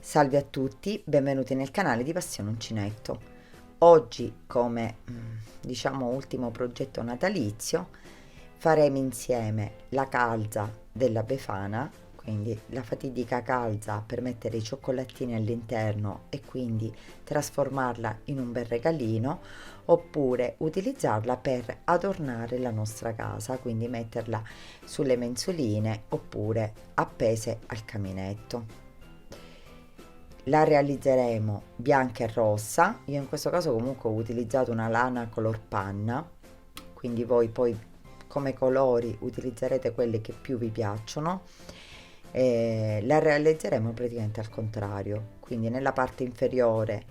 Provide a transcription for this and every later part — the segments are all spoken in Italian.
Salve a tutti, benvenuti nel canale di Passione Uncinetto. Oggi, come diciamo ultimo progetto natalizio, faremo insieme la calza della Befana, quindi la fatidica calza per mettere i cioccolatini all'interno e quindi trasformarla in un bel regalino, oppure utilizzarla per adornare la nostra casa, quindi metterla sulle mensoline oppure appese al caminetto. La realizzeremo bianca e rossa. Io in questo caso comunque ho utilizzato una lana color panna, quindi voi poi come colori utilizzerete quelli che più vi piacciono. La realizzeremo praticamente al contrario, quindi nella parte inferiore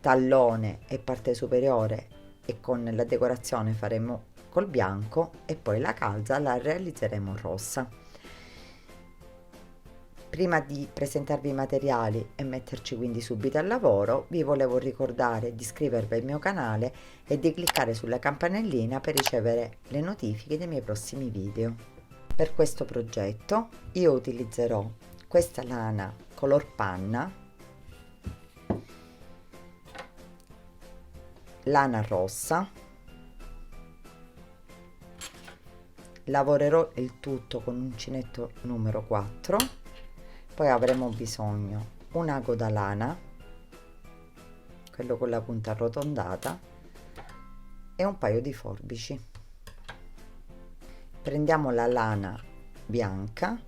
tallone e parte superiore, e con la decorazione faremo col bianco, e poi la calza la realizzeremo rossa. Prima di presentarvi i materiali e metterci quindi subito al lavoro, vi volevo ricordare di iscrivervi al mio canale e di cliccare sulla campanellina per ricevere le notifiche dei miei prossimi video. Per questo progetto io utilizzerò questa lana color panna, lana rossa, lavorerò il tutto con uncinetto numero 4. Poi avremo bisogno un ago da lana, quello con la punta arrotondata, e un paio di forbici. Prendiamo la lana bianca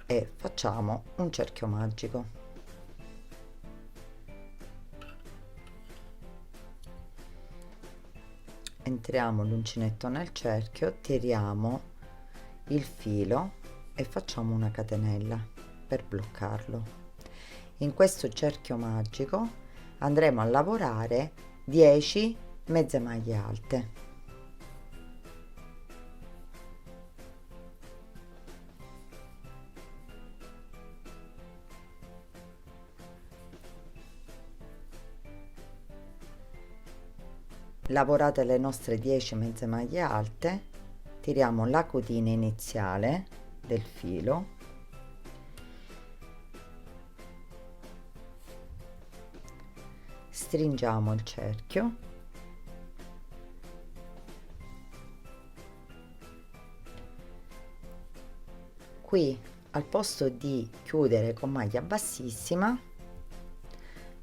e facciamo un cerchio magico. Entriamo l'uncinetto nel cerchio, tiriamo il filo e facciamo una catenella per bloccarlo. In questo cerchio magico andremo a lavorare 10 mezze maglie alte. Lavorate le nostre 10 mezze maglie alte, tiriamo la cotina iniziale del filo, stringiamo il cerchio, qui al posto di chiudere con maglia bassissima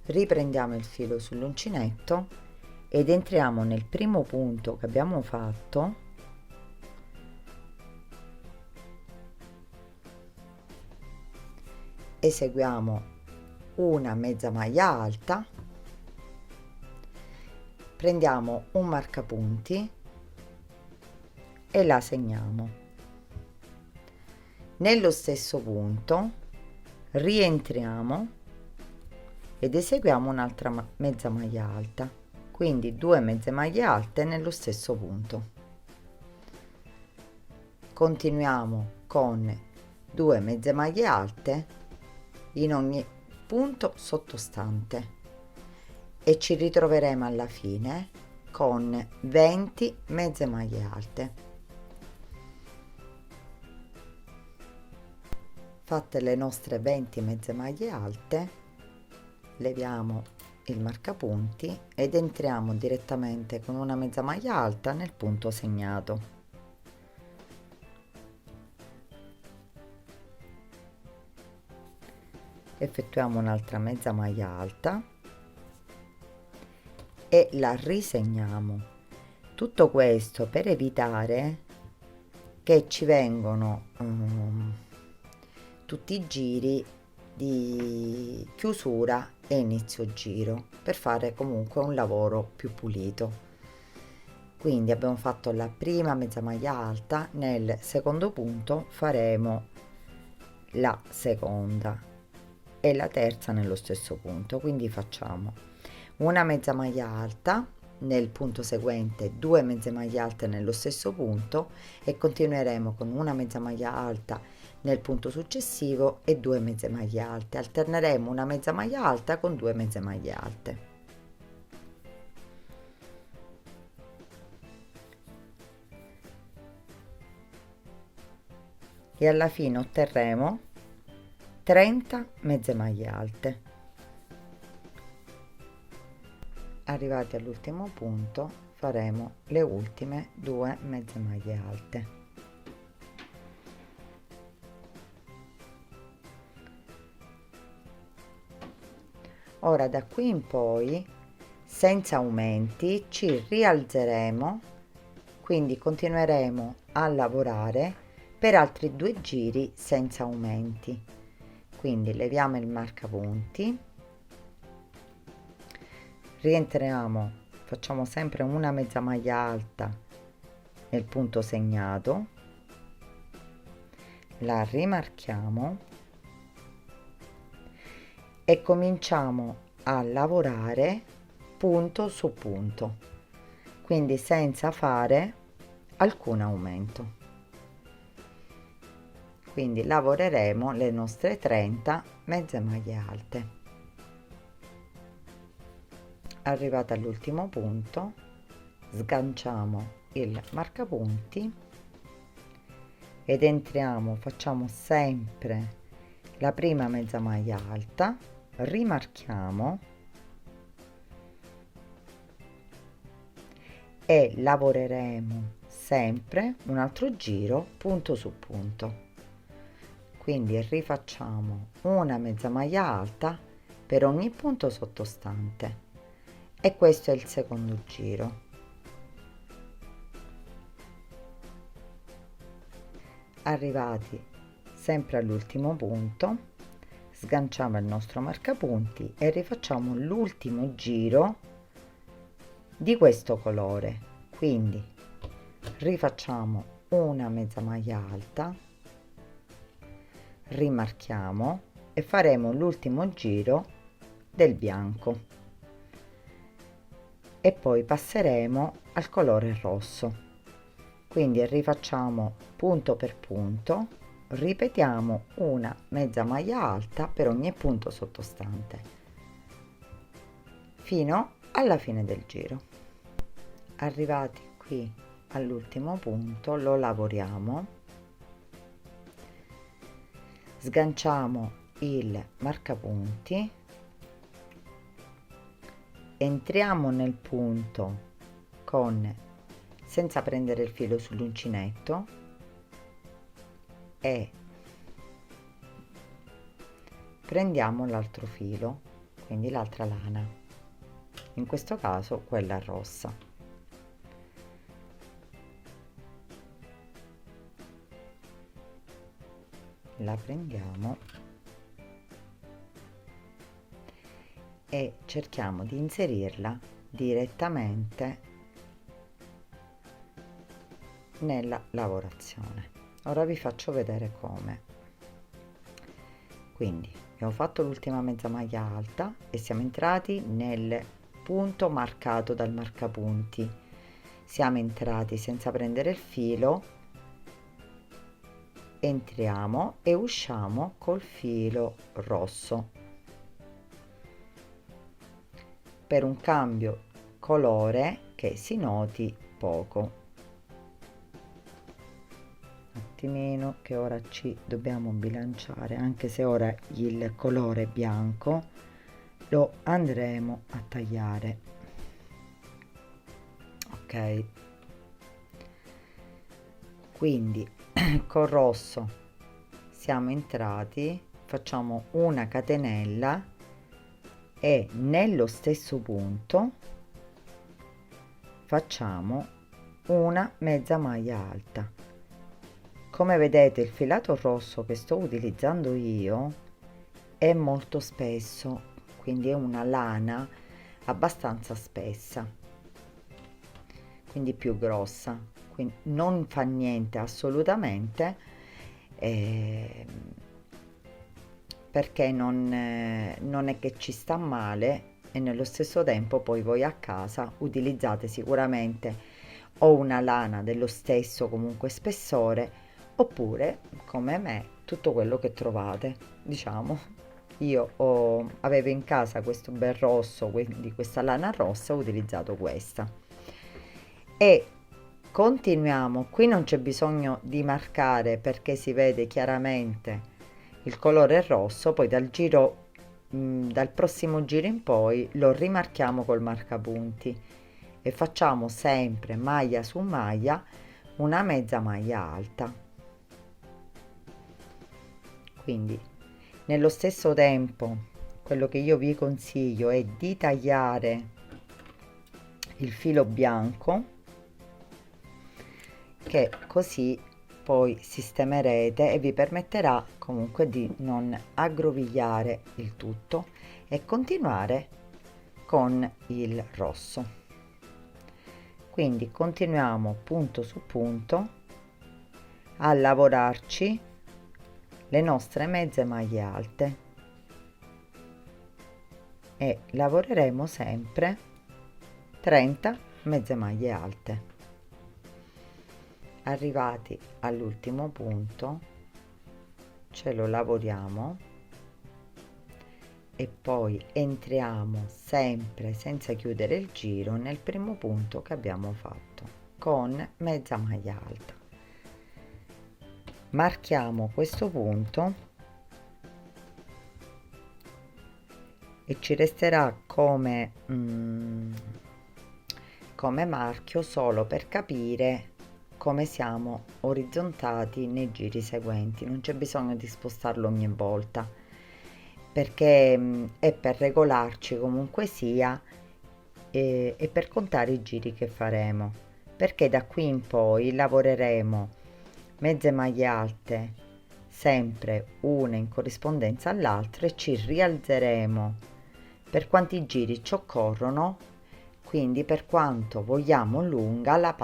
riprendiamo il filo sull'uncinetto ed entriamo nel primo punto che abbiamo fatto, eseguiamo una mezza maglia alta, prendiamo un marcapunti e la segniamo. Nello stesso punto rientriamo ed eseguiamo un'altra mezza maglia alta, quindi 2 mezze maglie alte nello stesso punto. Continuiamo con 2 mezze maglie alte in ogni punto sottostante e ci ritroveremo alla fine con 20 mezze maglie alte. Fatte le nostre 20 mezze maglie alte, leviamo il marcapunti ed entriamo direttamente con una mezza maglia alta nel punto segnato. Effettuiamo un'altra mezza maglia alta e la risegniamo. Tutto questo per evitare che ci vengano tutti i giri di chiusura e inizio giro, per fare comunque un lavoro più pulito. Quindi abbiamo fatto la prima mezza maglia alta, nel secondo punto faremo la seconda e la terza nello stesso punto, quindi facciamo una mezza maglia alta nel punto seguente, 2 mezze maglie alte nello stesso punto e continueremo con una mezza maglia alta nel punto successivo e 2 mezze maglie alte. Alterneremo una mezza maglia alta con 2 mezze maglie alte. E alla fine otterremo 30 mezze maglie alte. Arrivati all'ultimo punto faremo le ultime 2 mezze maglie alte. Ora da qui in poi, senza aumenti, ci rialzeremo, quindi continueremo a lavorare per altri 2 giri senza aumenti. Quindi leviamo il marcapunti, rientriamo, facciamo sempre una mezza maglia alta nel punto segnato, la rimarchiamo e cominciamo a lavorare punto su punto, quindi senza fare alcun aumento. Quindi lavoreremo le nostre 30 mezze maglie alte. Arrivata all'ultimo punto, sganciamo il marcapunti ed entriamo, facciamo sempre la prima mezza maglia alta, rimarchiamo e lavoreremo sempre un altro giro punto su punto. Quindi rifacciamo una mezza maglia alta per ogni punto sottostante e questo è il secondo giro. Arrivati sempre all'ultimo punto, sganciamo il nostro marcapunti e rifacciamo l'ultimo giro di questo colore. Quindi rifacciamo una mezza maglia alta, rimarchiamo e faremo l'ultimo giro del bianco e poi passeremo al colore rosso. Quindi rifacciamo punto per punto, ripetiamo una mezza maglia alta per ogni punto sottostante fino alla fine del giro. Arrivati qui all'ultimo punto lo lavoriamo, sganciamo il marcapunti, entriamo nel punto senza prendere il filo sull'uncinetto e prendiamo l'altro filo, quindi l'altra lana, in questo caso quella rossa. La prendiamo e cerchiamo di inserirla direttamente nella lavorazione. Ora vi faccio vedere come. Quindi abbiamo fatto l'ultima mezza maglia alta e siamo entrati nel punto marcato dal marcapunti, siamo entrati senza prendere il filo, entriamo e usciamo col filo rosso per un cambio colore che si noti poco. Un attimino che ora ci dobbiamo bilanciare, anche se ora il colore bianco lo andremo a tagliare. Ok, quindi col rosso siamo entrati, facciamo una catenella e nello stesso punto facciamo una mezza maglia alta. Come vedete il filato rosso che sto utilizzando io è molto spesso, quindi è una lana abbastanza spessa, quindi più grossa, quindi non fa niente assolutamente, perché non è che ci sta male e nello stesso tempo poi voi a casa utilizzate sicuramente o una lana dello stesso comunque spessore oppure come me tutto quello che trovate. Diciamo io avevo in casa questo bel rosso, quindi questa lana rossa, ho utilizzato questa e continuiamo. Qui non c'è bisogno di marcare perché si vede chiaramente il colore rosso, poi dal prossimo giro in poi lo rimarchiamo col marcapunti e facciamo sempre maglia su maglia una mezza maglia alta. Quindi nello stesso tempo quello che io vi consiglio è di tagliare il filo bianco, che così poi sistemerete e vi permetterà comunque di non aggrovigliare il tutto e continuare con il rosso. Quindi continuiamo punto su punto a lavorarci le nostre mezze maglie alte e lavoreremo sempre 30 mezze maglie alte. Arrivati all'ultimo punto ce lo lavoriamo e poi entriamo sempre senza chiudere il giro nel primo punto che abbiamo fatto con mezza maglia alta. Marchiamo questo punto e ci resterà come marchio solo per capire come siamo orizzontati nei giri seguenti. Non c'è bisogno di spostarlo ogni volta, perché è per regolarci comunque sia e per contare i giri che faremo, perché da qui in poi lavoreremo mezze maglie alte sempre una in corrispondenza all'altra e ci rialzeremo per quanti giri ci occorrono, quindi per quanto vogliamo lunga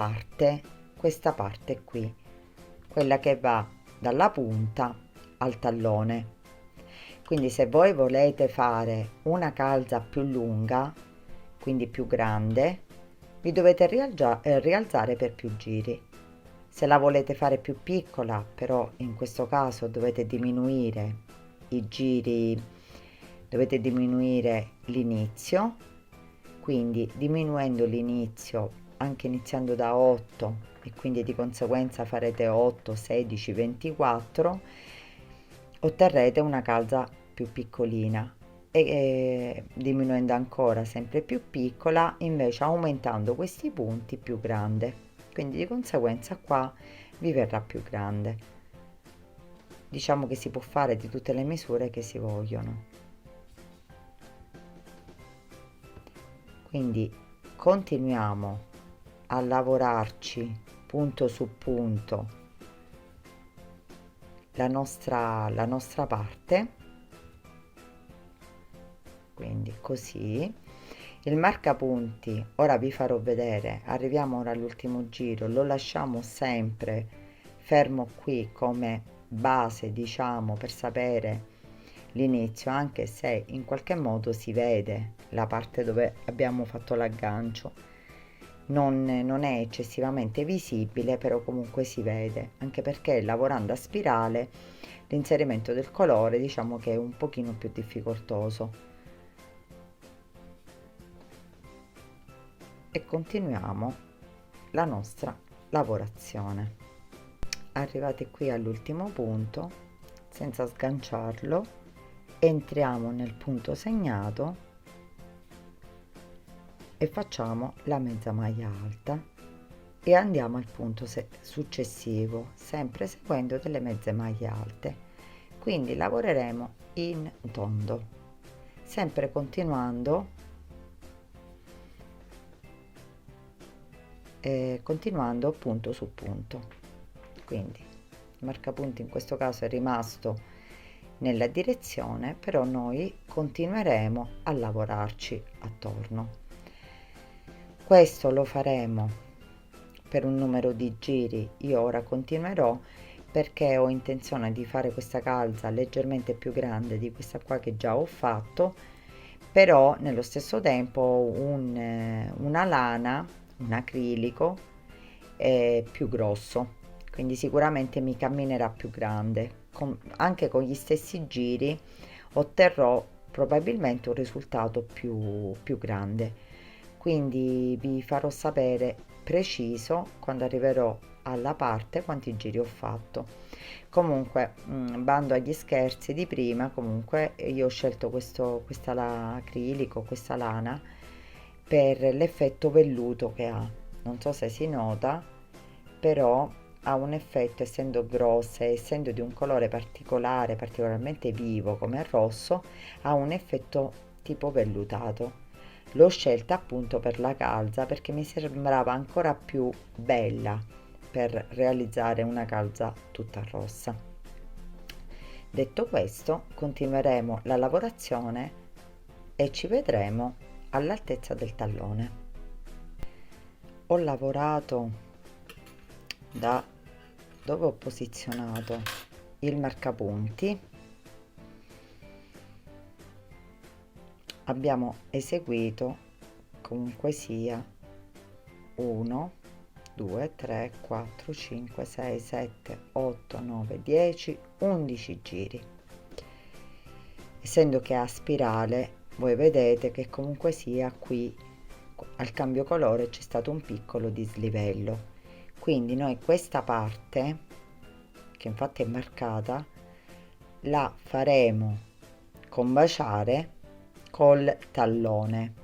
questa parte qui, quella che va dalla punta al tallone. Quindi se voi volete fare una calza più lunga, quindi più grande, vi dovete rialzare per più giri. Se la volete fare più piccola, però in questo caso dovete diminuire i giri, dovete diminuire l'inizio, quindi diminuendo l'inizio, anche iniziando da 8 e quindi di conseguenza farete 8, 16, 24, otterrete una calza più piccolina e diminuendo ancora sempre più piccola, invece aumentando questi punti più grande, quindi di conseguenza qua vi verrà più grande. Diciamo che si può fare di tutte le misure che si vogliono. Quindi continuiamo a lavorarci punto su punto la nostra parte, quindi così. Il marcapunti ora vi farò vedere, arriviamo ora all'ultimo giro, lo lasciamo sempre fermo qui come base, diciamo, per sapere l'inizio, anche se in qualche modo si vede la parte dove abbiamo fatto l'aggancio, non è eccessivamente visibile, però comunque si vede, anche perché lavorando a spirale l'inserimento del colore diciamo che è un pochino più difficoltoso. E continuiamo la nostra lavorazione. Arrivati qui all'ultimo punto, senza sganciarlo, entriamo nel punto segnato e facciamo la mezza maglia alta e andiamo al punto successivo, sempre seguendo delle mezze maglie alte. Quindi lavoreremo in tondo, sempre continuando punto su punto. Quindi il marcapunti in questo caso è rimasto nella direzione, però noi continueremo a lavorarci attorno. Questo lo faremo per un numero di giri. Io ora continuerò perché ho intenzione di fare questa calza leggermente più grande di questa qua che già ho fatto, però nello stesso tempo una lana, un acrilico più grosso, quindi sicuramente mi camminerà più grande. Anche con gli stessi giri otterrò probabilmente un risultato più grande, quindi vi farò sapere preciso quando arriverò alla parte quanti giri ho fatto. Comunque, bando agli scherzi di prima, comunque io ho scelto questa acrilico, questa lana, per l'effetto velluto che ha. Non so se si nota, però ha un effetto, essendo grossa e essendo di un colore particolare, particolarmente vivo come il rosso, ha un effetto tipo vellutato. L'ho scelta appunto per la calza perché mi sembrava ancora più bella per realizzare una calza tutta rossa. Detto questo, continueremo la lavorazione e ci vedremo all'altezza del tallone. Ho lavorato da dove ho posizionato il marcapunti. Abbiamo eseguito comunque sia 1, 2, 3, 4, 5, 6, 7, 8, 9, 10, 11 giri. Essendo che è a spirale, voi vedete che comunque sia qui al cambio colore c'è stato un piccolo dislivello. Quindi noi questa parte, che infatti è marcata, la faremo combaciare col tallone,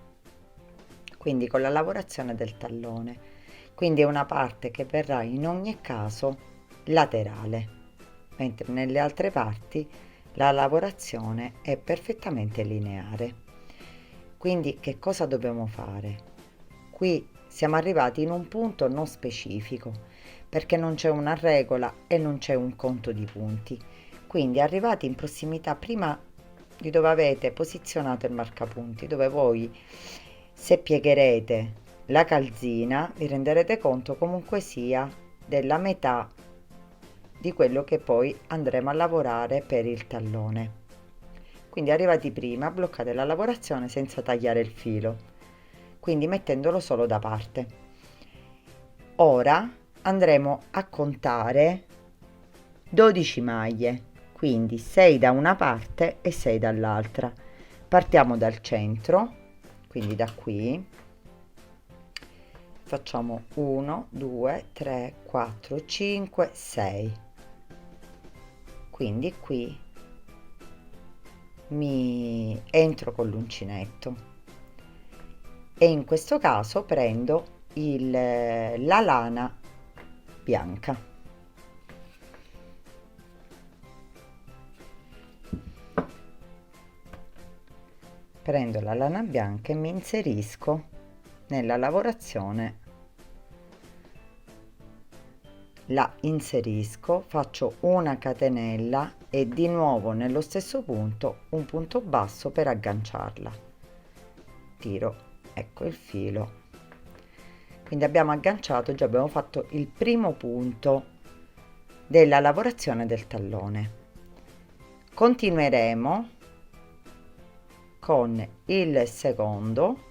quindi con la lavorazione del tallone. Quindi è una parte che verrà in ogni caso laterale, mentre nelle altre parti la lavorazione è perfettamente lineare. Quindi che cosa dobbiamo fare? Qui siamo arrivati in un punto non specifico, perché non c'è una regola e non c'è un conto di punti. Quindi arrivati in prossimità prima di dove avete posizionato il marcapunti, dove voi, se piegherete la calzina, vi renderete conto comunque sia della metà di quello che poi andremo a lavorare per il tallone. Quindi arrivati prima, bloccate la lavorazione senza tagliare il filo, quindi mettendolo solo da parte. Ora andremo a contare 12 maglie, quindi 6 da una parte e 6 dall'altra. Partiamo dal centro, quindi da qui facciamo 1, 2, 3, 4, 5, 6. Quindi qui mi entro con l'uncinetto e in questo caso prendo la lana bianca. Prendo la lana bianca e mi inserisco nella lavorazione, la inserisco, faccio una catenella e di nuovo nello stesso punto un punto basso per agganciarla. Tiro, ecco il filo. Quindi abbiamo agganciato, già abbiamo fatto il primo punto della lavorazione del tallone. Continueremo con il secondo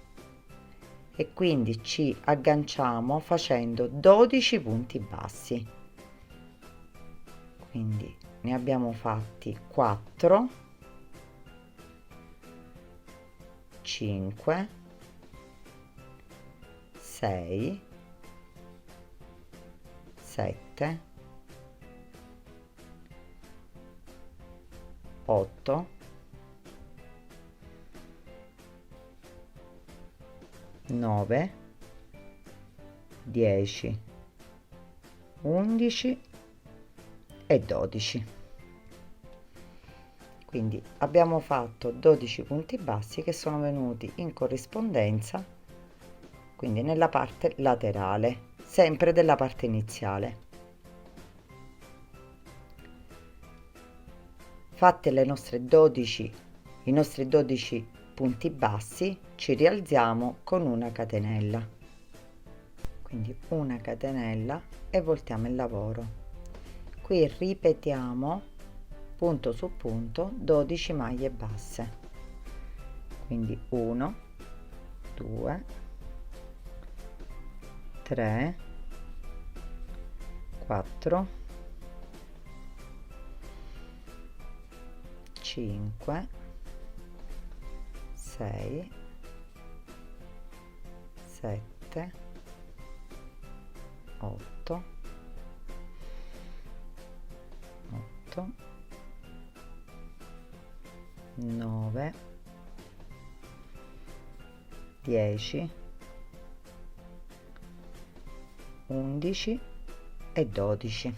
e quindi ci agganciamo facendo 12 punti bassi. Quindi ne abbiamo fatti 4, 5, 6, 7, 8, 9, 10, 11 e 12. Quindi abbiamo fatto 12 punti bassi che sono venuti in corrispondenza, quindi nella parte laterale, sempre della parte iniziale. Fatte i nostri 12 punti bassi, ci rialziamo con una catenella, quindi una catenella e voltiamo il lavoro. Qui ripetiamo punto su punto 12 maglie basse, quindi 1, 2, 3, 4, 5, 6, 7, 8, 8, 9, 10, 11 e 12.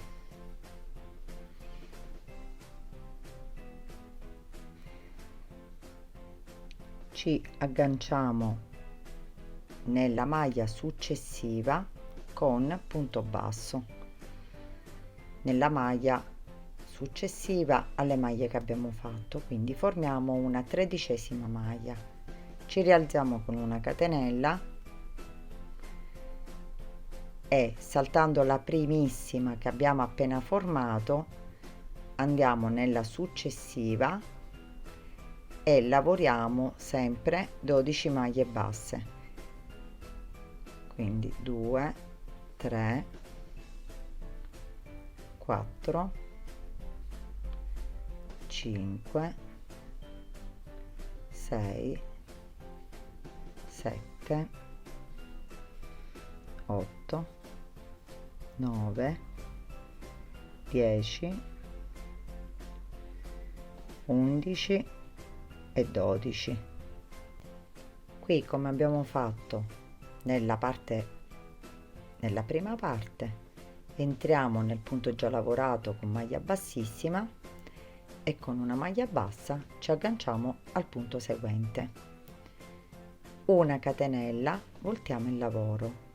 Ci agganciamo nella maglia successiva con punto basso, nella maglia successiva alle maglie che abbiamo fatto, quindi formiamo una 13ª maglia, ci rialziamo con una catenella e saltando la primissima che abbiamo appena formato andiamo nella successiva e lavoriamo sempre 12 maglie basse, quindi 2, 3, 4, 5, 6, 7, 8, 9, 10, 11 e 12. Qui, come abbiamo fatto nella prima parte, entriamo nel punto già lavorato con maglia bassissima e con una maglia bassa ci agganciamo al punto seguente, una catenella, voltiamo il lavoro.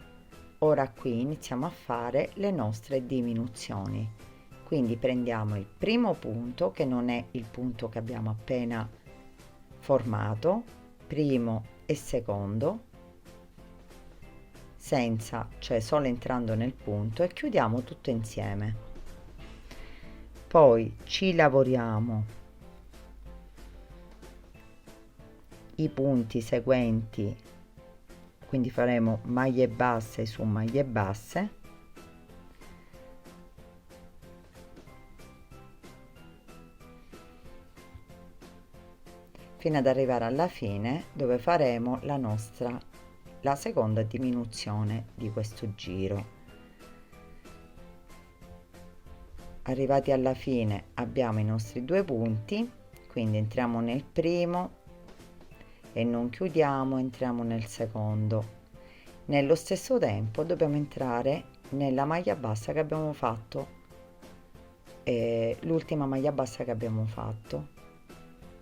Ora qui iniziamo a fare le nostre diminuzioni, quindi prendiamo il primo punto che non è il punto che abbiamo appena formato, primo e secondo, cioè solo entrando nel punto, e chiudiamo tutto insieme. Poi ci lavoriamo i punti seguenti, quindi faremo maglie basse su maglie basse, fino ad arrivare alla fine dove faremo la seconda diminuzione di questo giro. Arrivati alla fine abbiamo i nostri due punti, quindi entriamo nel primo e non chiudiamo, entriamo nel secondo. Nello stesso tempo dobbiamo entrare nella maglia bassa che abbiamo fatto, l'ultima maglia bassa che abbiamo fatto,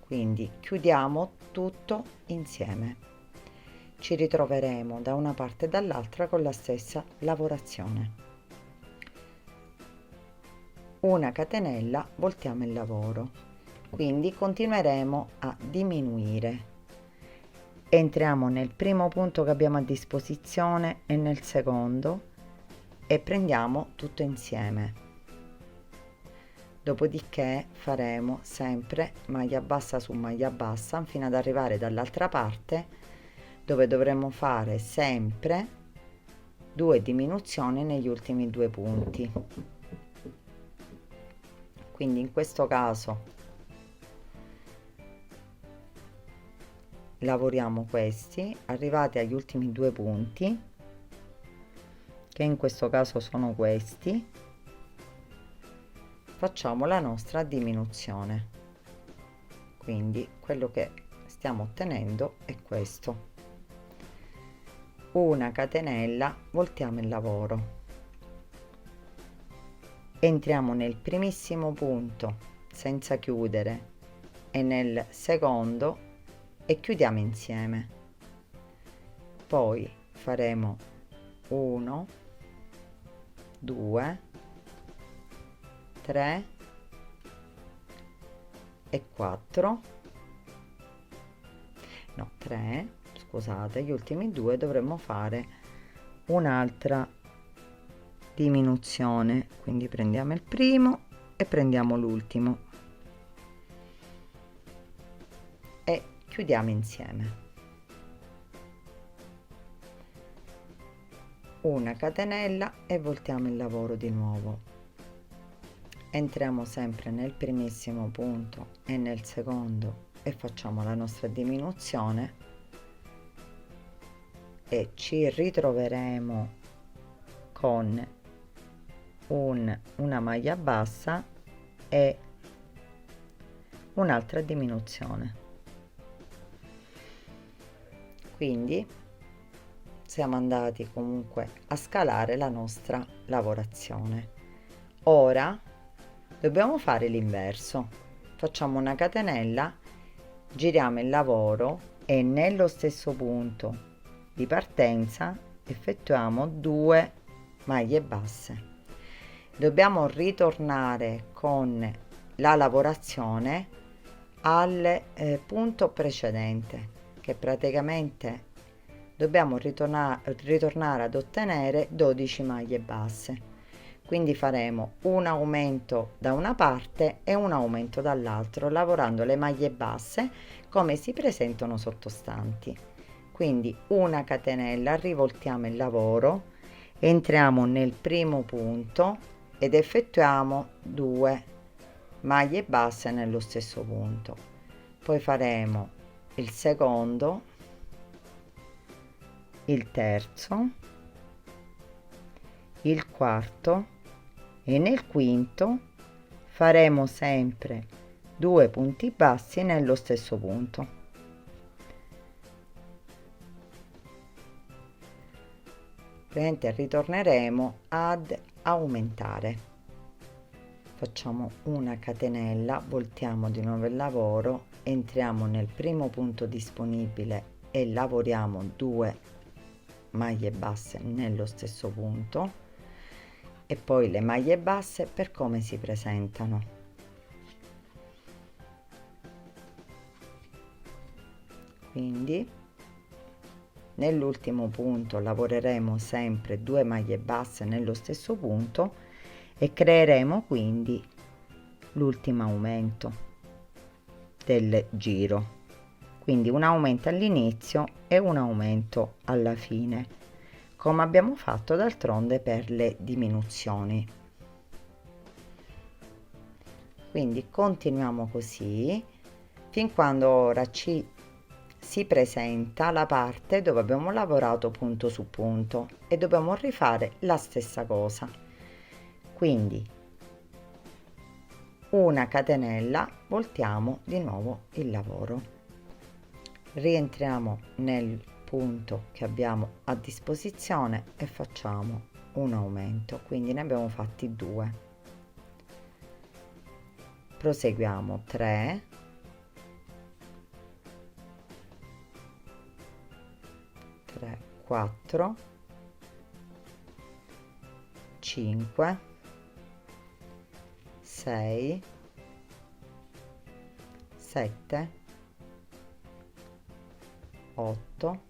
quindi chiudiamo tutto insieme. Ci ritroveremo da una parte e dall'altra con la stessa lavorazione. Una catenella, voltiamo il lavoro, quindi continueremo a diminuire. Entriamo nel primo punto che abbiamo a disposizione e nel secondo e prendiamo tutto insieme. Dopodiché faremo sempre maglia bassa su maglia bassa fino ad arrivare dall'altra parte, dove dovremo fare sempre 2 diminuzioni negli ultimi 2 punti. Quindi in questo caso lavoriamo questi, arrivati agli ultimi 2 punti, che in questo caso sono questi, facciamo la nostra diminuzione. Quindi quello che stiamo ottenendo è questo. Una catenella, voltiamo il lavoro, entriamo nel primissimo punto senza chiudere e nel secondo e chiudiamo insieme. Poi faremo 1, 2, 3 e 4, no 3, scusate, gli ultimi 2 dovremmo fare un'altra diminuzione, quindi prendiamo il primo e prendiamo l'ultimo e chiudiamo insieme. Una catenella e voltiamo il lavoro di nuovo. Entriamo sempre nel primissimo punto e nel secondo e facciamo la nostra diminuzione e ci ritroveremo con una maglia bassa e un'altra diminuzione. Quindi siamo andati comunque a scalare la nostra lavorazione. Ora dobbiamo fare l'inverso. Facciamo una catenella, giriamo il lavoro e nello stesso punto di partenza effettuiamo 2 maglie basse. Dobbiamo ritornare con la lavorazione al punto precedente, che praticamente dobbiamo ritornare ad ottenere 12 maglie basse. Quindi faremo un aumento da una parte e un aumento dall'altro, lavorando le maglie basse come si presentano sottostanti. Quindi una catenella, rivoltiamo il lavoro, entriamo nel primo punto ed effettuiamo 2 maglie basse nello stesso punto. Poi faremo il secondo, il terzo, il quarto e nel quinto faremo sempre 2 punti bassi nello stesso punto. Praticamente ritorneremo ad aumentare. Facciamo una catenella, voltiamo di nuovo il lavoro, entriamo nel primo punto disponibile e lavoriamo 2 maglie basse nello stesso punto e poi le maglie basse per come si presentano. Quindi nell'ultimo punto lavoreremo sempre 2 maglie basse nello stesso punto e creeremo quindi l'ultimo aumento del giro, quindi un aumento all'inizio e un aumento alla fine, come abbiamo fatto d'altronde per le diminuzioni. Quindi continuiamo così fin quando ora si presenta la parte dove abbiamo lavorato punto su punto e dobbiamo rifare la stessa cosa. Quindi una catenella, voltiamo di nuovo il lavoro, rientriamo nel punto che abbiamo a disposizione e facciamo un aumento, quindi ne abbiamo fatti 2. Proseguiamo 3, 4, 5, 6, 7, 8,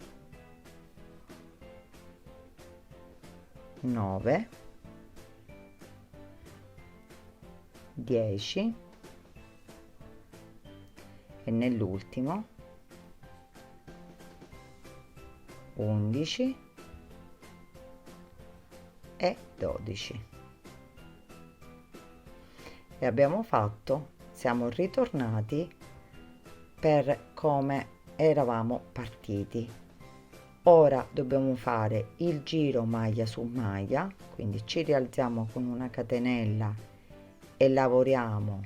9, 10 e nell'ultimo 11 e 12. E abbiamo fatto, siamo ritornati per come eravamo partiti. Ora dobbiamo fare il giro maglia su maglia, quindi ci rialziamo con una catenella e lavoriamo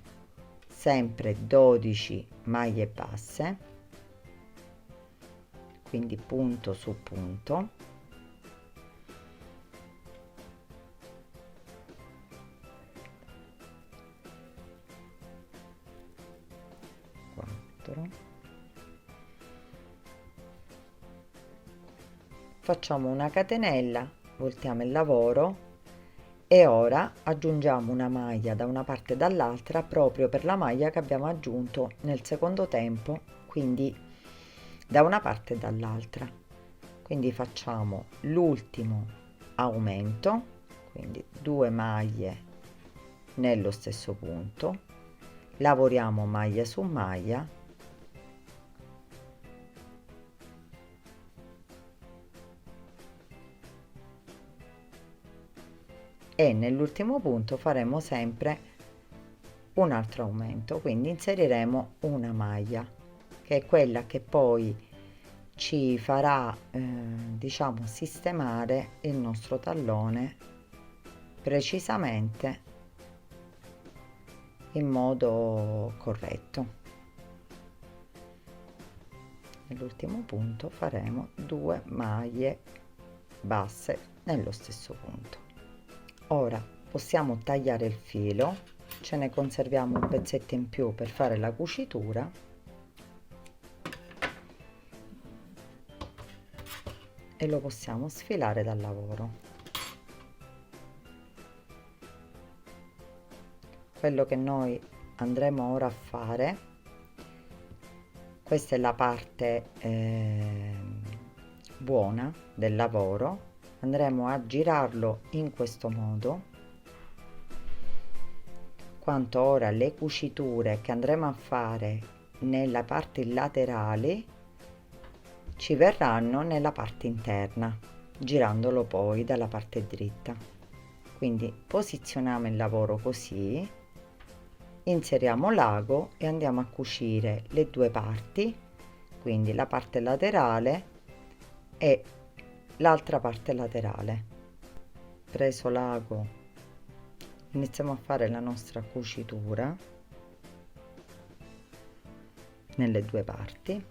sempre 12 maglie basse, quindi punto su punto, facciamo una catenella, voltiamo il lavoro e ora aggiungiamo una maglia da una parte e dall'altra proprio per la maglia che abbiamo aggiunto nel secondo tempo, quindi da una parte e dall'altra. Quindi facciamo l'ultimo aumento, quindi 2 maglie nello stesso punto, lavoriamo maglia su maglia e nell'ultimo punto faremo sempre un altro aumento, quindi inseriremo una maglia che è quella che poi ci farà diciamo sistemare il nostro tallone precisamente in modo corretto. nell'ultimo punto faremo 2 maglie basse nello stesso punto. Ora possiamo tagliare il filo, ce ne conserviamo un pezzetto in più per fare la cucitura e lo possiamo sfilare dal lavoro. Quello che noi andremo ora a fare, questa è la parte buona del lavoro, andremo a girarlo in questo modo, quanto ora le cuciture che andremo a fare nella parte laterali ci verranno nella parte interna, girandolo poi dalla parte dritta. Quindi posizioniamo il lavoro così, inseriamo l'ago e andiamo a cucire le due parti, quindi la parte laterale e l'altra parte laterale. Preso l'ago, iniziamo a fare la nostra cucitura nelle due parti,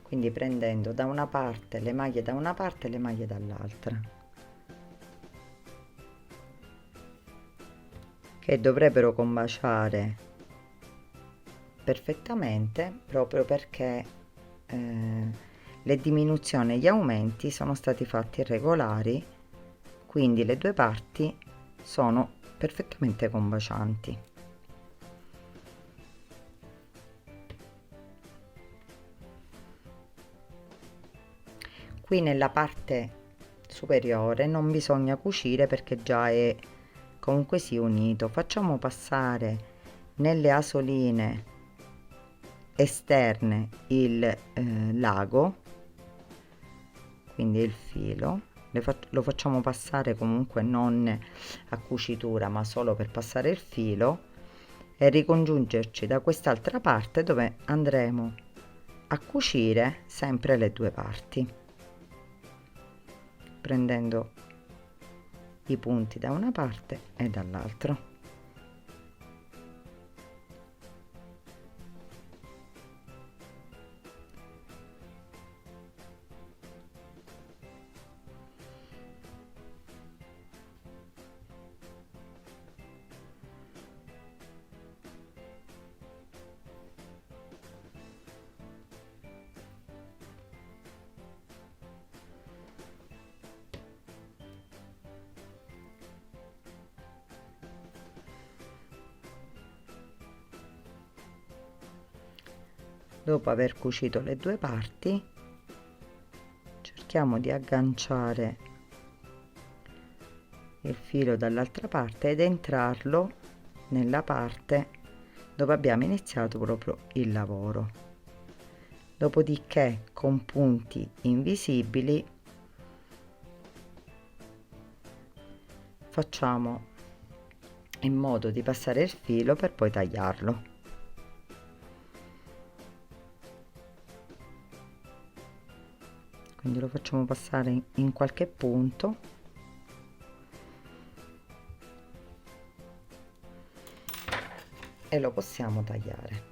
quindi prendendo da una parte le maglie da una parte e le maglie dall'altra, che dovrebbero combaciare perfettamente, proprio perché le diminuzioni e gli aumenti sono stati fatti regolari, quindi le due parti sono perfettamente combacianti. Qui nella parte superiore non bisogna cucire perché già è comunque sì unito. Facciamo passare nelle asoline esterne il l'ago, quindi il filo, lo facciamo passare comunque non a cucitura ma solo per passare il filo e ricongiungerci da quest'altra parte dove andremo a cucire sempre le due parti, prendendo i punti da una parte e dall'altro. Dopo aver cucito le due parti, cerchiamo di agganciare il filo dall'altra parte ed entrarlo nella parte dove abbiamo iniziato proprio il lavoro. Dopodiché, con punti invisibili, facciamo in modo di passare il filo per poi tagliarlo. Quindi lo facciamo passare in qualche punto e lo possiamo tagliare.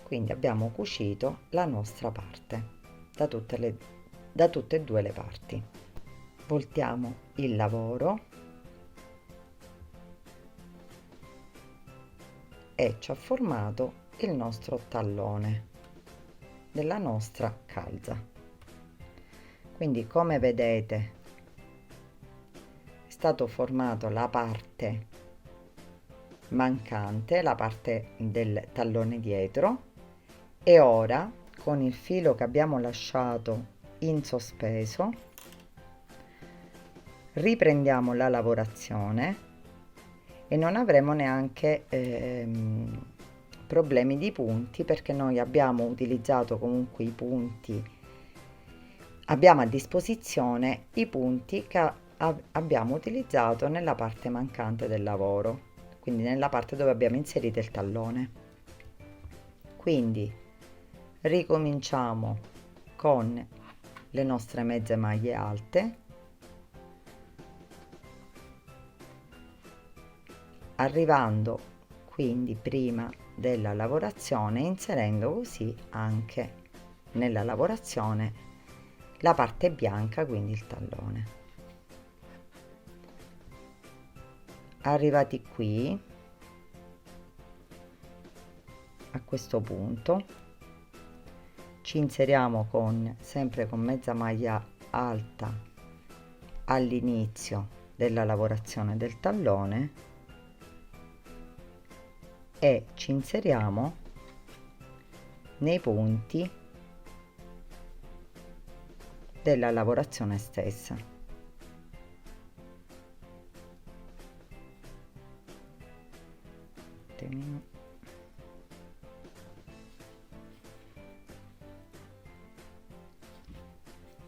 Quindi abbiamo cucito la nostra parte da tutte e due le parti. Voltiamo il lavoro e ci ha formato il nostro tallone della nostra calza. Quindi, come vedete, è stato formato la parte mancante, la parte del tallone dietro, e ora con il filo che abbiamo lasciato in sospeso riprendiamo la lavorazione e non avremo neanche problemi di punti, perché noi abbiamo utilizzato comunque i punti, abbiamo a disposizione i punti che abbiamo utilizzato nella parte mancante del lavoro, quindi nella parte dove abbiamo inserito il tallone. Quindi ricominciamo con le nostre mezze maglie alte, arrivando quindi prima della lavorazione, inserendo così anche nella lavorazione la parte bianca, quindi il tallone. Arrivati qui, a questo punto ci inseriamo sempre con mezza maglia alta all'inizio della lavorazione del tallone e ci inseriamo nei punti della lavorazione stessa.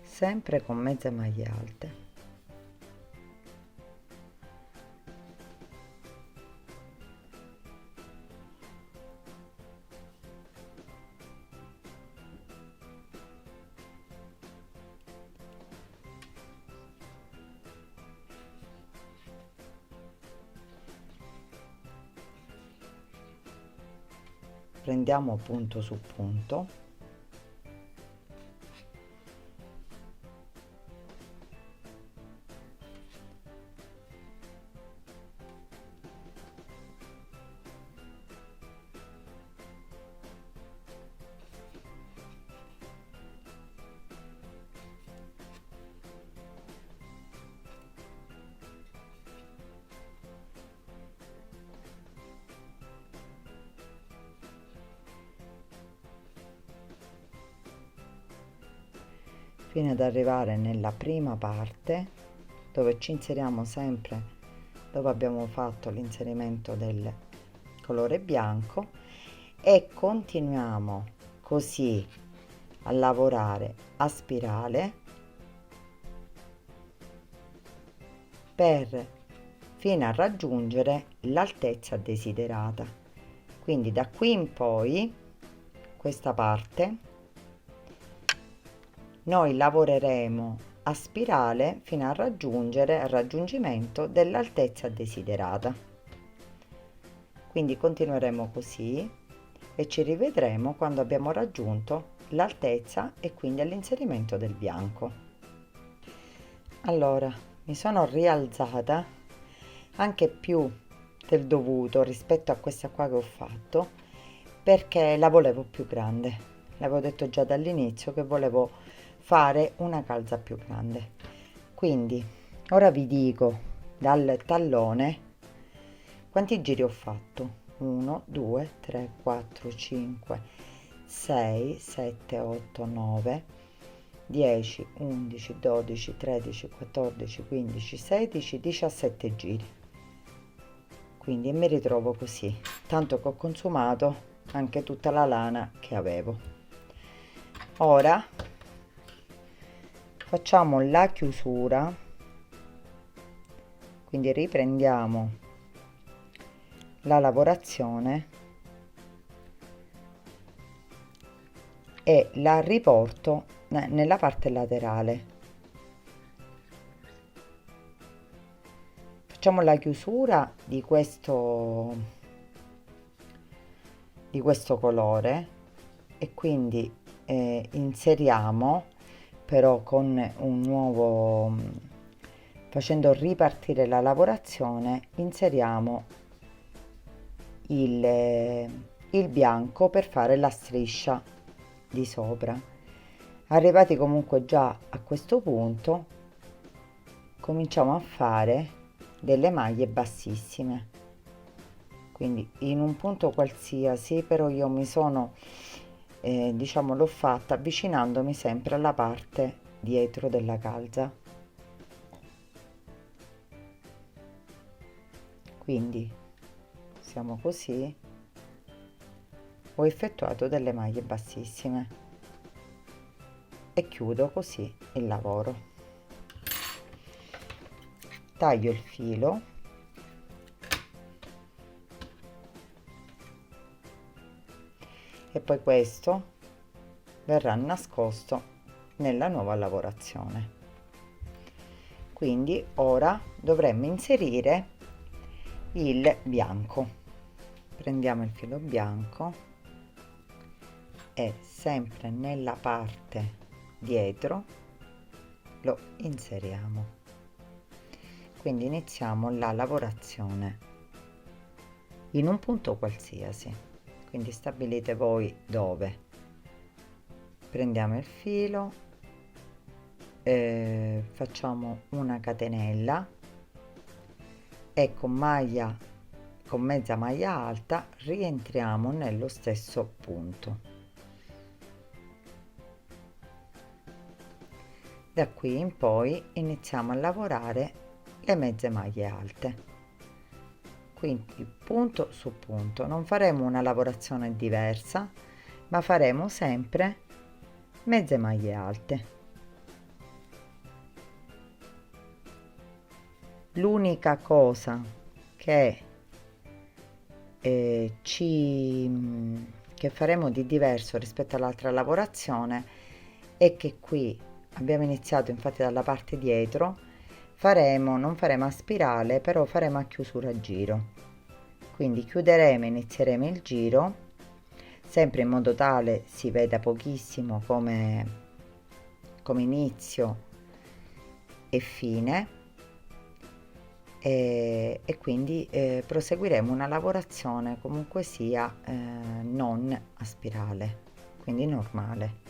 Sempre con mezze maglie alte. Prendiamo punto su punto . Fino ad arrivare nella prima parte dove ci inseriamo sempre dove abbiamo fatto l'inserimento del colore bianco e continuiamo così a lavorare a spirale fino a raggiungere l'altezza desiderata. Quindi da qui in poi questa parte noi lavoreremo a spirale fino a raggiungere il raggiungimento dell'altezza desiderata. Quindi continueremo così e ci rivedremo quando abbiamo raggiunto l'altezza e quindi all'inserimento del bianco. Allora, mi sono rialzata anche più del dovuto rispetto a questa qua che ho fatto, perché la volevo più grande. L'avevo detto già dall'inizio che volevo fare una calza più grande. Quindi ora vi dico dal tallone quanti giri ho fatto. 1 2 3 4 5 6 7 8 9 10 11 12 13 14 15 16 17 giri. Quindi mi ritrovo così, tanto che ho consumato anche tutta la lana che avevo. Ora facciamo la chiusura, quindi riprendiamo la lavorazione e la riporto nella parte laterale. Facciamo la chiusura di questo colore e quindi inseriamo però con un nuovo, facendo ripartire la lavorazione, inseriamo il bianco per fare la striscia di sopra. Arrivati comunque già a questo punto, cominciamo a fare delle maglie bassissime, quindi in un punto qualsiasi, però io mi sono diciamo l'ho fatta avvicinandomi sempre alla parte dietro della calza. Quindi siamo così, ho effettuato delle maglie bassissime e chiudo così il lavoro. Taglio il filo e poi questo verrà nascosto nella nuova lavorazione. Quindi ora dovremmo inserire il bianco. Prendiamo il filo bianco e sempre nella parte dietro lo inseriamo. Quindi iniziamo la lavorazione in un punto qualsiasi, quindi stabilite voi dove. Prendiamo il filo, facciamo una catenella e con mezza maglia alta rientriamo nello stesso punto. Da qui in poi iniziamo a lavorare le mezze maglie alte, quindi punto su punto. Non faremo una lavorazione diversa, ma faremo sempre mezze maglie alte. L'unica cosa che che faremo di diverso rispetto all'altra lavorazione è che qui abbiamo iniziato infatti dalla parte dietro, non faremo a spirale, però faremo a chiusura a giro. Quindi chiuderemo e inizieremo il giro sempre in modo tale si veda pochissimo come inizio e fine, e quindi proseguiremo una lavorazione comunque sia non a spirale, quindi normale.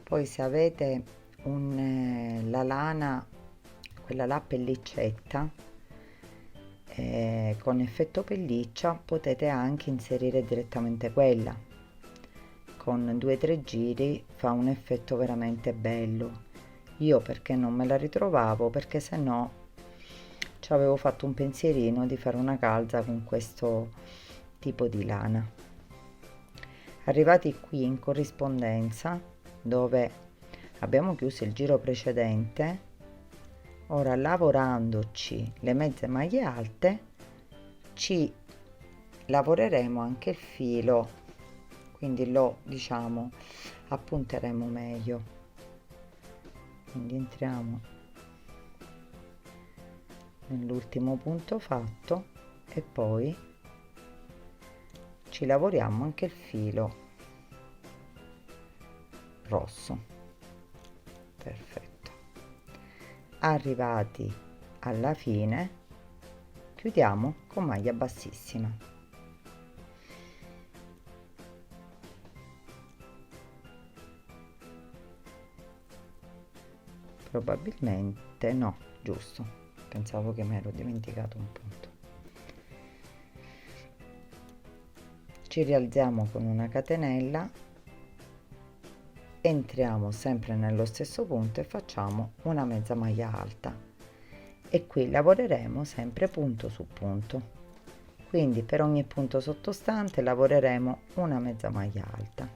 Poi se avete la lana, quella là pellicetta, con effetto pelliccia, potete anche inserire direttamente quella. Con 2-3 giri fa un effetto veramente bello. Io perché non me la ritrovavo, perché se no ci avevo fatto un pensierino di fare una calza con questo tipo di lana. Arrivati qui in corrispondenza, dove abbiamo chiuso il giro precedente, ora lavorandoci le mezze maglie alte ci lavoreremo anche il filo, quindi lo appunteremo meglio. Quindi entriamo nell'ultimo punto fatto e poi ci lavoriamo anche il filo rosso. Perfetto. Arrivati alla fine chiudiamo con maglia bassissima. Probabilmente no, giusto, pensavo che mi ero dimenticato un punto. Ci rialziamo con una catenella, entriamo sempre nello stesso punto e facciamo una mezza maglia alta, e qui lavoreremo sempre punto su punto, quindi per ogni punto sottostante lavoreremo una mezza maglia alta.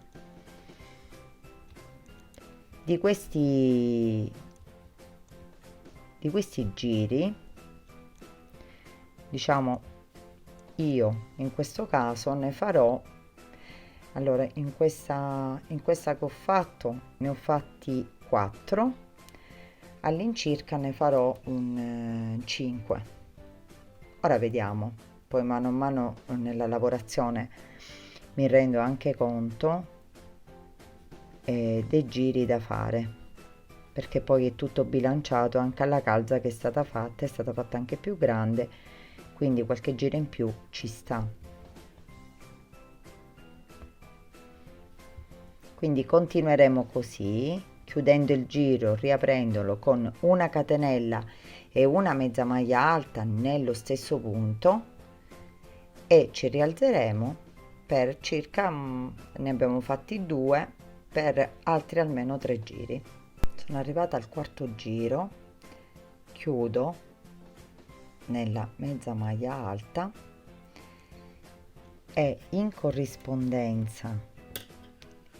Di questi giri, io in questo caso ne farò, allora in questa che ho fatto ne ho fatti 4, all'incirca ne farò un 5. Ora vediamo, poi mano a mano nella lavorazione mi rendo anche conto dei giri da fare, perché poi è tutto bilanciato anche alla calza che è stata fatta anche più grande, quindi qualche giro in più ci sta. Quindi continueremo così, chiudendo il giro, riaprendolo con una catenella e una mezza maglia alta nello stesso punto, e ci rialzeremo per circa, ne abbiamo fatti 2, per altri almeno 3 giri. Sono arrivata al quarto giro, chiudo nella mezza maglia alta e in corrispondenza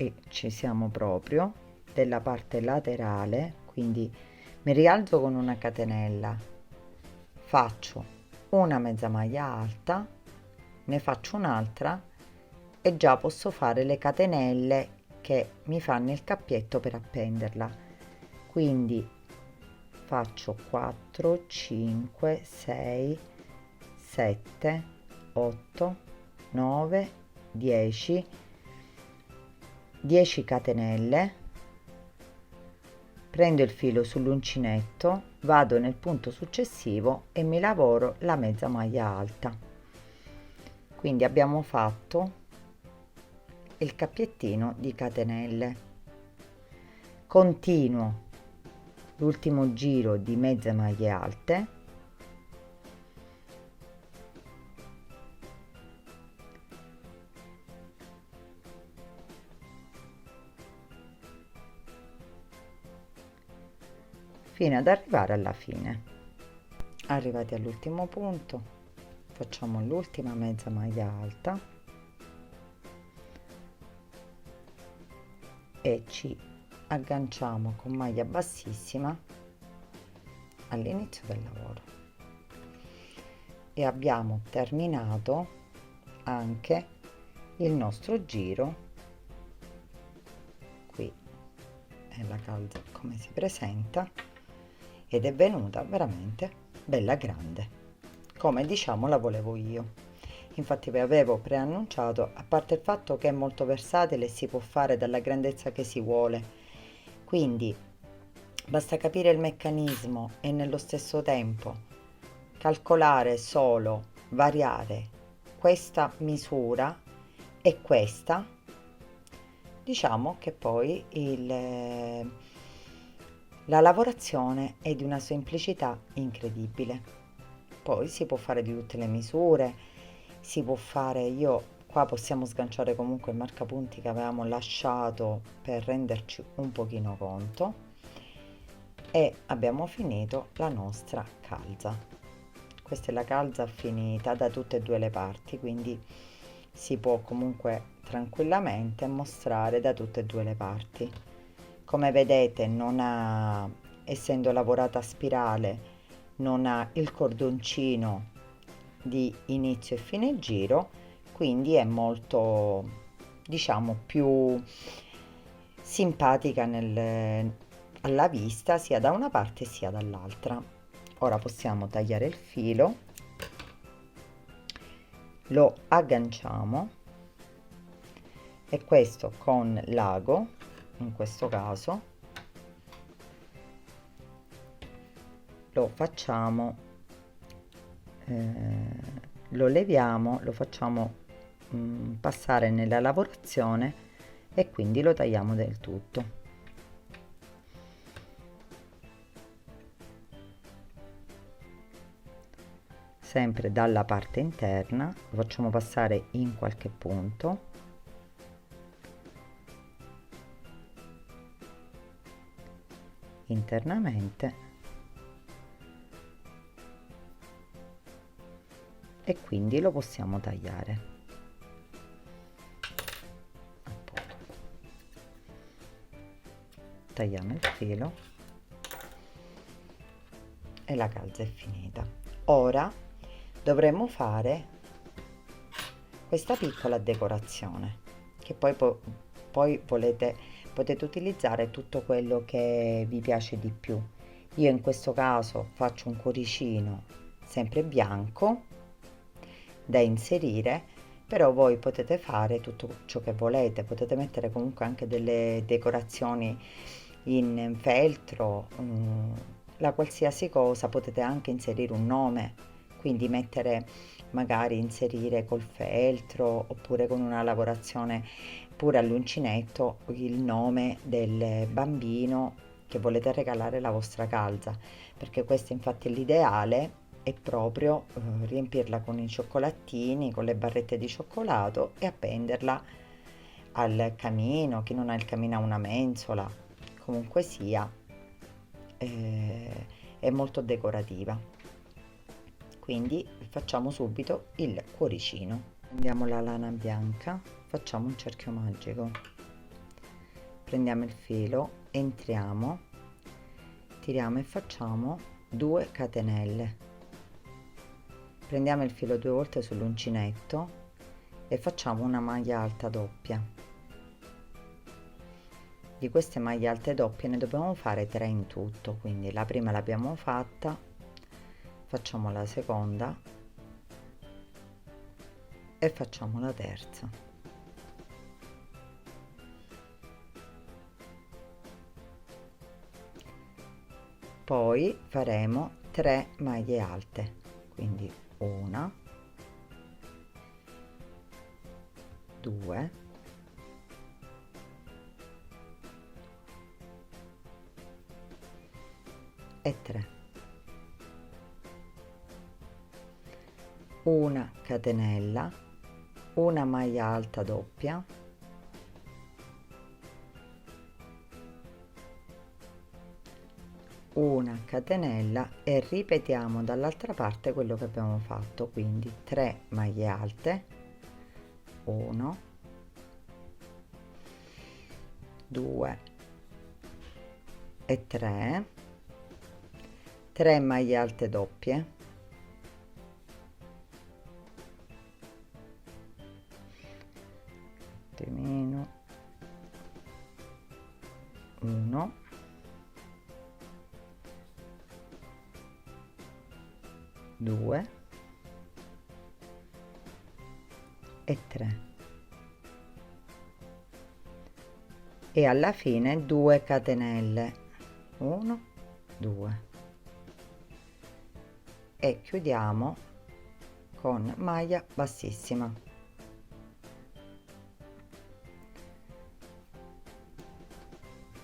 e ci siamo proprio, della parte laterale, quindi mi rialzo con una catenella, faccio una mezza maglia alta, ne faccio un'altra e già posso fare le catenelle che mi fanno il cappietto per appenderla. Quindi faccio 4, 5, 6, 7, 8, 9, 10 catenelle, prendo il filo sull'uncinetto, vado nel punto successivo e mi lavoro la mezza maglia alta. Quindi abbiamo fatto il cappiettino di catenelle. Continuo l'ultimo giro di mezze maglie alte, fino ad arrivare alla fine. Arrivati all'ultimo punto, facciamo l'ultima mezza maglia alta e ci agganciamo con maglia bassissima all'inizio del lavoro e abbiamo terminato anche il nostro giro. Qui è la calza come si presenta ed è venuta veramente bella grande, come diciamo la volevo io. Infatti vi avevo preannunciato, a parte il fatto che è molto versatile e si può fare dalla grandezza che si vuole, quindi basta capire il meccanismo e nello stesso tempo calcolare solo, variare questa misura e questa, diciamo che poi la lavorazione è di una semplicità incredibile. Poi si può fare di tutte le misure, si può fare, qua possiamo sganciare comunque il marcapunti che avevamo lasciato per renderci un pochino conto e abbiamo finito la nostra calza. Questa è la calza finita da tutte e due le parti, quindi si può comunque tranquillamente mostrare da tutte e due le parti. Come vedete non ha, essendo lavorata a spirale, non ha il cordoncino di inizio e fine giro, quindi è molto, diciamo, più simpatica alla vista sia da una parte sia dall'altra. Ora possiamo tagliare il filo, lo agganciamo e questo con l'ago, in questo caso lo facciamo, lo leviamo, lo facciamo passare nella lavorazione e quindi lo tagliamo del tutto. Sempre dalla parte interna lo facciamo passare in qualche punto internamente e quindi lo possiamo tagliare. Tagliamo il filo e la calza è finita. Ora dovremmo fare questa piccola decorazione che poi potete utilizzare tutto quello che vi piace di più. Io in questo caso faccio un cuoricino sempre bianco da inserire, però voi potete fare tutto ciò che volete, potete mettere comunque anche delle decorazioni in feltro, la qualsiasi cosa, potete anche inserire un nome, quindi magari inserire col feltro oppure con una lavorazione pure all'uncinetto il nome del bambino che volete regalare la vostra calza, perché questo infatti è l'ideale, è proprio riempirla con i cioccolatini, con le barrette di cioccolato e appenderla al camino. Chi non ha il camino ha una mensola, comunque sia, è molto decorativa. Quindi facciamo subito il cuoricino. Prendiamo la lana bianca, facciamo un cerchio magico prendiamo il filo, entriamo, tiriamo e facciamo 2 catenelle, prendiamo il filo 2 volte sull'uncinetto e facciamo una maglia alta doppia. Di queste maglie alte doppie ne dobbiamo fare 3 in tutto, quindi la prima l'abbiamo fatta, facciamo la seconda e facciamo la terza. Poi faremo 3 maglie alte, quindi una, 2, e 3. Una catenella, una maglia alta doppia, una catenella e ripetiamo dall'altra parte quello che abbiamo fatto, quindi 3 maglie alte, 1, 2 e 3, 3 maglie alte doppie, attimino, 1, 2 e 3 e alla fine 2 catenelle, 1, 2 e chiudiamo con maglia bassissima.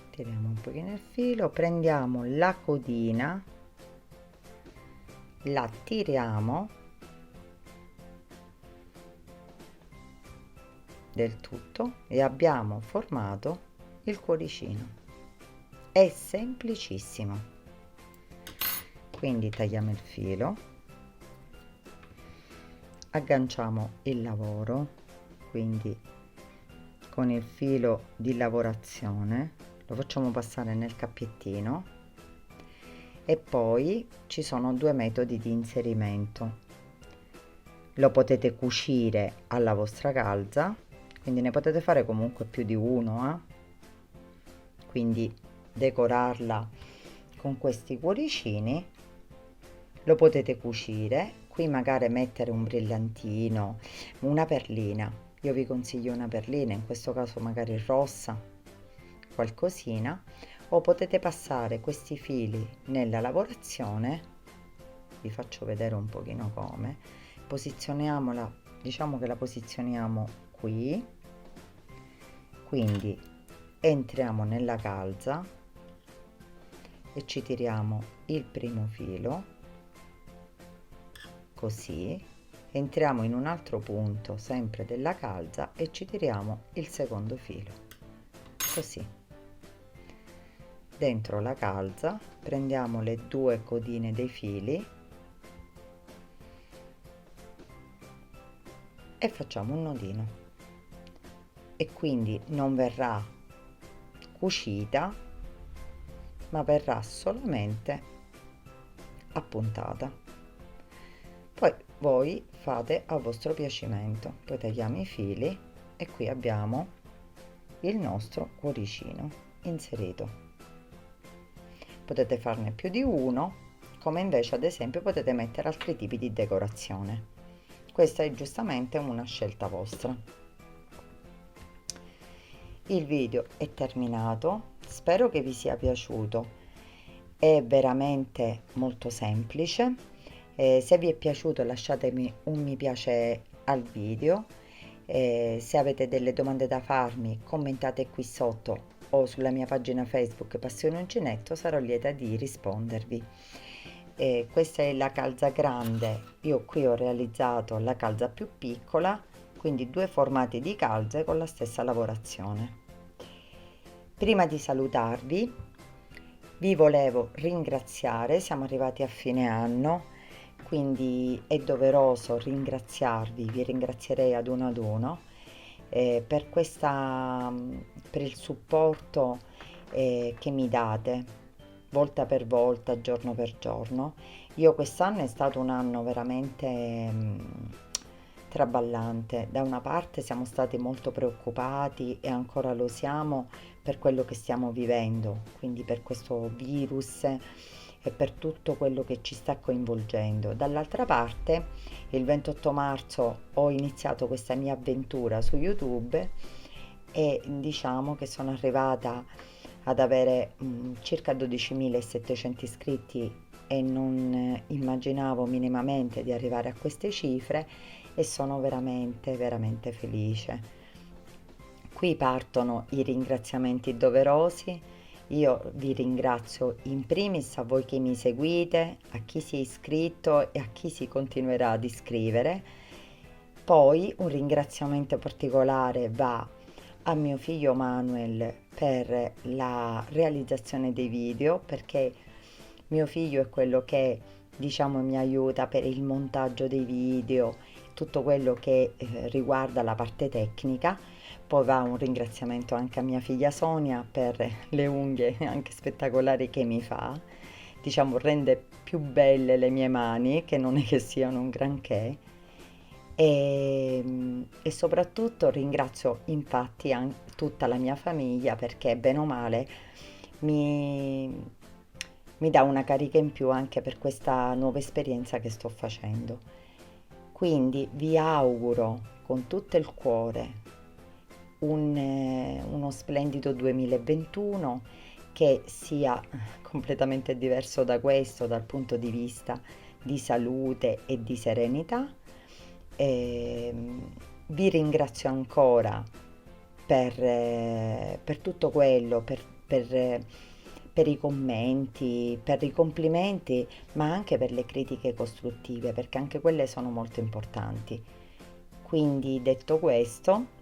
Tiriamo un pochino il filo, prendiamo la codina, la tiriamo del tutto e abbiamo formato il cuoricino. È semplicissimo. Quindi tagliamo il filo, agganciamo il lavoro, quindi con il filo di lavorazione lo facciamo passare nel cappiettino e poi ci sono 2 metodi di inserimento. Lo potete cucire alla vostra calza, quindi ne potete fare comunque più di uno, quindi decorarla con questi cuoricini. Lo potete cucire, qui magari mettere un brillantino, una perlina. Io vi consiglio una perlina, in questo caso magari rossa, qualcosina, o potete passare questi fili nella lavorazione. Vi faccio vedere un pochino come. Posizioniamola, diciamo che la posizioniamo qui, quindi entriamo nella calza e ci tiriamo il primo filo, così, entriamo in un altro punto sempre della calza e ci tiriamo il secondo filo, così, dentro la calza, prendiamo le 2 codine dei fili e facciamo un nodino e quindi non verrà cucita ma verrà solamente appuntata. Poi voi fate a vostro piacimento, poi tagliamo i fili e qui abbiamo il nostro cuoricino inserito. Potete farne più di uno, come invece ad esempio potete mettere altri tipi di decorazione. Questa è giustamente una scelta vostra. Il video è terminato, spero che vi sia piaciuto. È veramente molto semplice. Se vi è piaciuto lasciatemi un mi piace al video, se avete delle domande da farmi commentate qui sotto o sulla mia pagina Facebook Passione Uncinetto, sarò lieta di rispondervi. Questa è la calza grande, io qui ho realizzato la calza più piccola, quindi 2 formati di calze con la stessa lavorazione. Prima di salutarvi vi volevo ringraziare, siamo arrivati a fine anno, quindi è doveroso ringraziarvi, vi ringrazierei ad uno, per per il supporto che mi date volta per volta, giorno per giorno. Io quest'anno è stato un anno veramente traballante. Da una parte siamo stati molto preoccupati e ancora lo siamo per quello che stiamo vivendo, quindi per questo virus e per tutto quello che ci sta coinvolgendo. Dall'altra parte, il 28 marzo ho iniziato questa mia avventura su YouTube e diciamo che sono arrivata ad avere circa 12.700 iscritti e non immaginavo minimamente di arrivare a queste cifre e sono veramente, veramente felice. Qui partono i ringraziamenti doverosi. Io vi ringrazio in primis a voi che mi seguite, a chi si è iscritto e a chi si continuerà ad iscrivere. Poi un ringraziamento particolare va a mio figlio Manuel per la realizzazione dei video, perché mio figlio è quello che diciamo mi aiuta per il montaggio dei video, tutto quello che riguarda la parte tecnica. Poi va un ringraziamento anche a mia figlia Sonia per le unghie anche spettacolari che mi fa. Diciamo, rende più belle le mie mani, che non è che siano un granché. E soprattutto ringrazio infatti tutta la mia famiglia perché bene o male mi, mi dà una carica in più anche per questa nuova esperienza che sto facendo. Quindi vi auguro con tutto il cuore uno splendido 2021 che sia completamente diverso da questo dal punto di vista di salute e di serenità. Vi ringrazio ancora per tutto quello, per i commenti, per i complimenti, ma anche per le critiche costruttive, perché anche quelle sono molto importanti. Quindi, detto questo,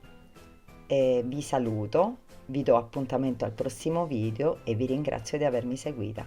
vi saluto, vi do appuntamento al prossimo video e vi ringrazio di avermi seguita.